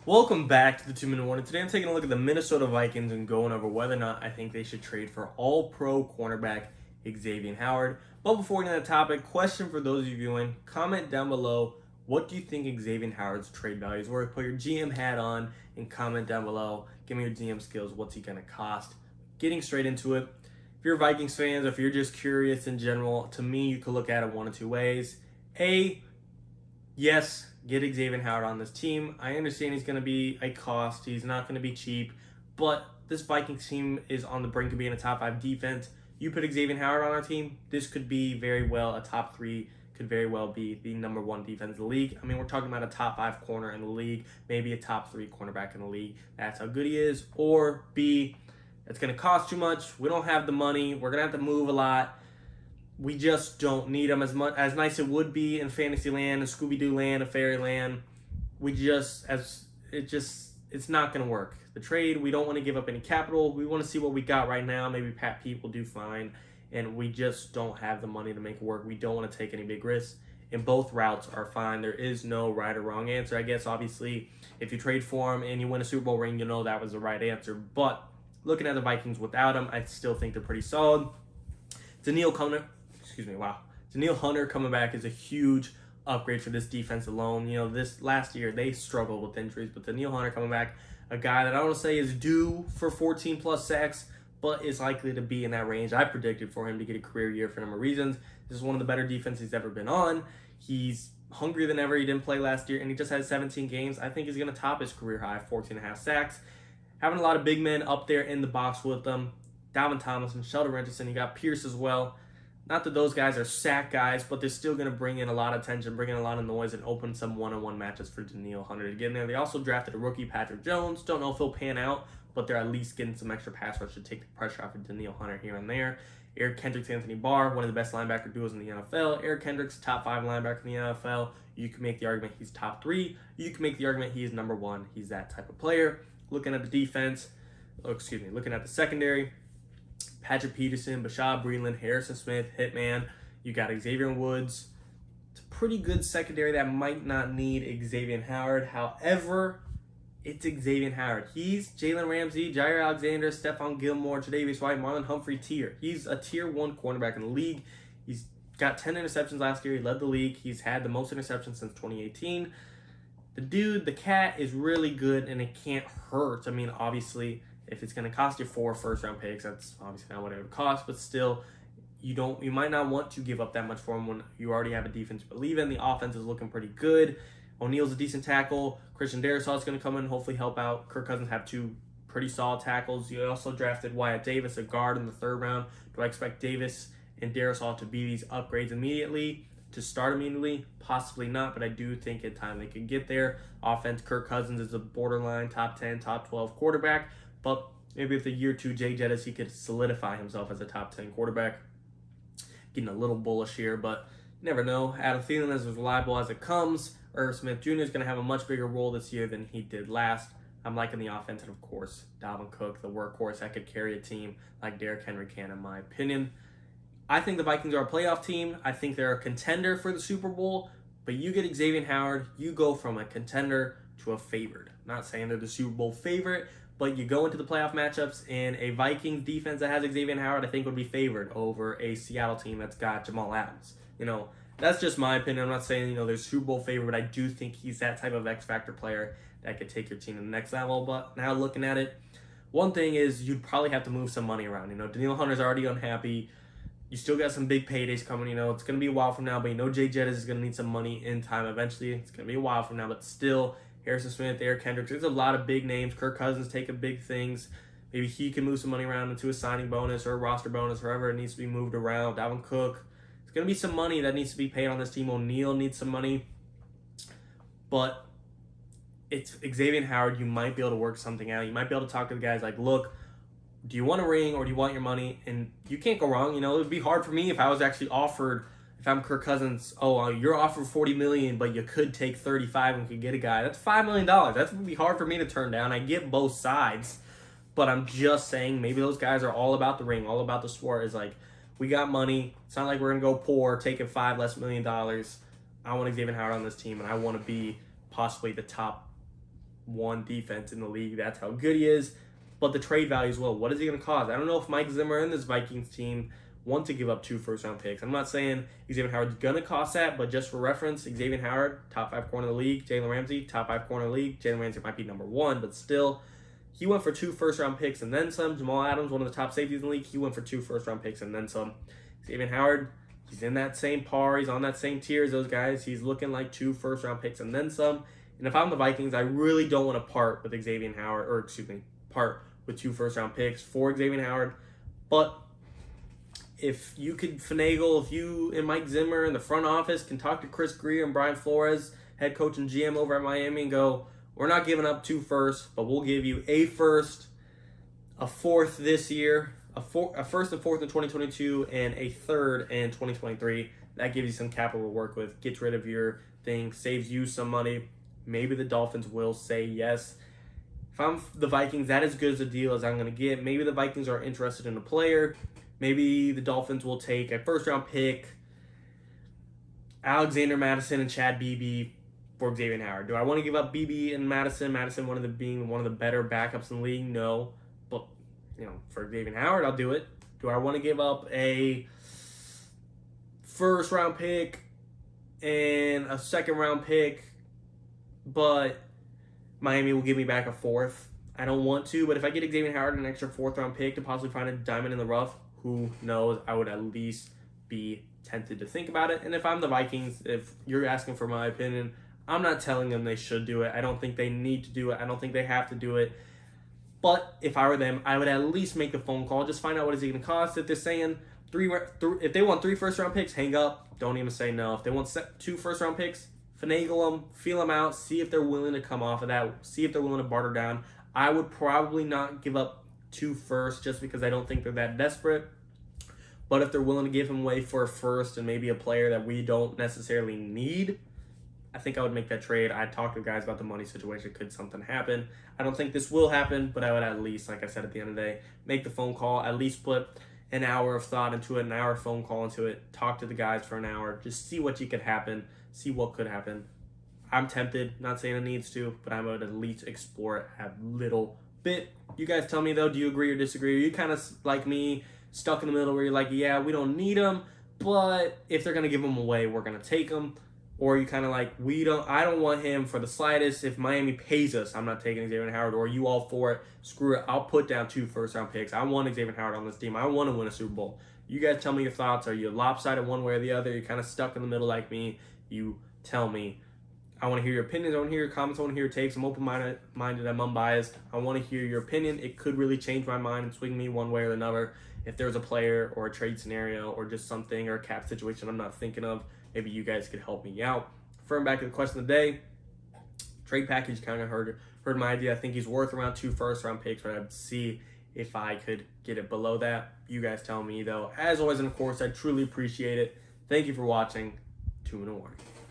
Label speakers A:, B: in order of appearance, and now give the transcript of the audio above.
A: Welcome back to the 2 Minute Warning. Today I'm taking a look at the Minnesota Vikings and going over whether or not I think they should trade for all-pro cornerback Xavien Howard. But before we get into the topic, question for those of you viewing, comment down below, what do you think Xavien Howard's trade value is worth? Put your GM hat on and comment down below. Give me your GM skills. What's he going to cost? Getting straight into it. If you're Vikings fans or if you're just curious in general, to me, you could look at it one of two ways. A, yes, get Xavien Howard on this team. I understand he's going to be a cost. He's not going to be cheap. But this Vikings team is on the brink of being a top 5 defense. You put Xavien Howard on our team, this could be very well a top 3, could very well be the number 1 defense in the league. I mean, we're talking about a top 5 corner in the league, maybe a top 3 cornerback in the league. That's how good he is. Or B, it's going to cost too much. We don't have the money. We're going to have to move a lot. We just don't need them as much. As nice it would be in fantasy land, a Scooby-Doo land, a fairyland. It's not going to work. The trade, we don't want to give up any capital. We want to see what we got right now. Maybe Pat Pete will do fine. And we just don't have the money to make it work. We don't want to take any big risks. And both routes are fine. There is no right or wrong answer. I guess, obviously, if you trade for him and you win a Super Bowl ring, you know that was the right answer. But looking at the Vikings without him, I still think they're pretty solid. Danielle Hunter coming back is a huge upgrade for this defense alone. You know, this last year they struggled with injuries, but Danielle Hunter coming back, a guy that I don't want to say is due for 14 plus sacks, but is likely to be in that range. I predicted for him to get a career year for a number of reasons. This is one of the better defenses he's ever been on. He's hungrier than ever. He didn't play last year, and he just had 17 games. I think he's going to top his career high, 14.5 sacks. Having a lot of big men up there in the box with them. Dalvin Tomlinson, Sheldon Richardson, you got Pierce as well. Not that those guys are sack guys, but they're still going to bring in a lot of attention, bring in a lot of noise, and open some one-on-one matches for Danielle Hunter to get in there. They also drafted a rookie, Patrick Jones. Don't know if he'll pan out, but they're at least getting some extra pass rush to take the pressure off of Danielle Hunter here and there. Eric Kendricks, Anthony Barr, one of the best linebacker duos in the NFL. Eric Kendricks, top 5 linebacker in the NFL. You can make the argument he's top 3. You can make the argument he is number 1. He's that type of player. Looking at the looking at the secondary, Patrick Peterson, Bashaud Breeland, Harrison Smith, Hitman. You got Xavier Woods. It's a pretty good secondary that might not need Xavien Howard. However, it's Xavien Howard. He's Jalen Ramsey, Jair Alexander, Stephon Gilmore, Tre'Davious White, Marlon Humphrey tier. He's a tier 1 cornerback in the league. He's got 10 interceptions last year. He led the league. He's had the most interceptions since 2018. The cat is really good, and it can't hurt. I mean, obviously, if it's going to cost you 4 first-round picks, that's obviously not what it would cost, but still, you might not want to give up that much for him when you already have a defense you believe in. The offense is looking pretty good. O'Neal's a decent tackle. Christian Darrisaw is going to come in and hopefully help out. Kirk Cousins have 2 pretty solid tackles. You also drafted Wyatt Davis, a guard, in the 3rd round. Do I expect Davis and Darrisaw to be these upgrades immediately? To start immediately? Possibly not, but I do think in time they could get there. Offense, Kirk Cousins is a borderline top 10, top 12 quarterback. But maybe with a year 2 Jay Jettis, he could solidify himself as a top 10 quarterback. Getting a little bullish here, but you never know. Adam Thielen is as reliable as it comes. Irv Smith Jr. is going to have a much bigger role this year than he did last. I'm liking the offense, and of course, Dalvin Cook, the workhorse that could carry a team like Derrick Henry can, in my opinion. I think the Vikings are a playoff team. I think they're a contender for the Super Bowl. But you get Xavien Howard, you go from a contender to a favored. Not saying they're the Super Bowl favorite, but you go into the playoff matchups, and a Vikings defense that has Xavien Howard, I think, would be favored over a Seattle team that's got Jamal Adams. That's just my opinion. I'm not saying, they're Super Bowl favorite, but I do think he's that type of X-factor player that could take your team to the next level. But now looking at it, one thing is you'd probably have to move some money around. Danielle Hunter's already unhappy. You still got some big paydays coming. It's going to be a while from now, but Jay Jettis is going to need some money in time eventually. It's going to be a while from now, but still, Harrison Smith, Eric Kendricks, there's a lot of big names. Kirk Cousins taking big things. Maybe he can move some money around into a signing bonus or a roster bonus, wherever it needs to be moved around. Dalvin Cook. It's going to be some money that needs to be paid on this team. O'Neal needs some money. But it's Xavien Howard. You might be able to work something out. You might be able to talk to the guys like, look, do you want a ring or do you want your money? And you can't go wrong. It would be hard for me if I was actually offered, if I'm Kirk Cousins, you're offered $40 million, but you could take 35 and could get a guy. That's $5 million. That would be hard for me to turn down. I get both sides, but I'm just saying maybe those guys are all about the ring, all about the sport. Is like, we got money. It's not like we're going to go poor, taking $5 less million. I want Xavien Howard on this team, and I want to be possibly the top 1 defense in the league. That's how good he is. But the trade value as well. What is he going to cost? I don't know if Mike Zimmer and this Vikings team want to give up 2 first-round picks. I'm not saying Xavien Howard's going to cost that, but just for reference, Xavien Howard, top 5 corner of the league. Jalen Ramsey, top 5 corner of the league. Jalen Ramsey might be number 1, but still, he went for 2 first-round picks and then some. Jamal Adams, one of the top safeties in the league, he went for 2 first-round picks and then some. Xavien Howard, he's in that same par. He's on that same tier as those guys. He's looking like 2 first-round picks and then some. And if I'm the Vikings, I really don't want to part with Xavien Howard, part with 2 first-round picks for Xavien Howard. But if you could finagle, if you and Mike Zimmer in the front office can talk to Chris Grier and Brian Flores, head coach and GM over at Miami, and go, we're not giving up 2 firsts, but we'll give you a first, a 4th this year, a first and 4th in 2022, and a 3rd in 2023. That gives you some capital to work with, gets rid of your thing, saves you some money. Maybe the Dolphins will say yes. If I'm the Vikings, that is as good as a deal as I'm going to get. Maybe the Vikings are interested in a player. Maybe the Dolphins will take a first-round pick, Alexander Madison and Chad Beebe for Xavien Howard. Do I want to give up Beebe and Madison? Madison being one of the better backups in the league? No. But, for Xavien Howard, I'll do it. Do I want to give up a first-round pick and a second-round pick, but Miami will give me back a 4th? I don't want to, but if I get Xavien Howard an extra 4th-round pick to possibly find a diamond in the rough, who knows? I would at least be tempted to think about it. And if I'm the Vikings, if you're asking for my opinion, I'm not telling them they should do it. I don't think they need to do it. I don't think they have to do it. But if I were them, I would at least make the phone call. Just find out what is it going to cost. If they're saying if they want 3 first-round picks, hang up. Don't even say no. If they want 2 first-round picks, finagle them, feel them out, see if they're willing to come off of that, see if they're willing to barter down. I would probably not give up 2 firsts just because I don't think they're that desperate. But if they're willing to give him away for a first and maybe a player that we don't necessarily need, I think I would make that trade. I'd talk to guys about the money situation. Could something happen? I don't think this will happen, but I would at least, like I said at the end of the day, make the phone call, at least put an hour of thought into it, an hour phone call into it, talk to the guys for an hour, just see what could happen, see what could happen. I'm tempted, not saying it needs to, but I would at least explore it a little bit. You guys tell me, though, do you agree or disagree? Are you kind of like me, stuck in the middle where you're like, yeah, we don't need them, but if they're going to give them away, we're going to take them? Or you kind of like, I don't want him for the slightest. If Miami pays us, I'm not taking Xavien Howard. Or you all for it? Screw it. I'll put down 2 first-round picks. I want Xavien Howard on this team. I want to win a Super Bowl. You guys tell me your thoughts. Are you lopsided one way or the other? You're kind of stuck in the middle like me. You tell me. I want to hear your opinions. I want to hear your comments. I want to hear your takes. I'm open-minded. I'm unbiased. I want to hear your opinion. It could really change my mind and swing me one way or another. If there's a player or a trade scenario or just something or a cap situation I'm not thinking of, maybe you guys could help me out. Referring back to the question of the day, trade package kind of heard my idea. I think he's worth around 2 first-round picks, but I'd see if I could get it below that. You guys tell me, though. As always, and of course, I truly appreciate it. Thank you for watching. 2-1.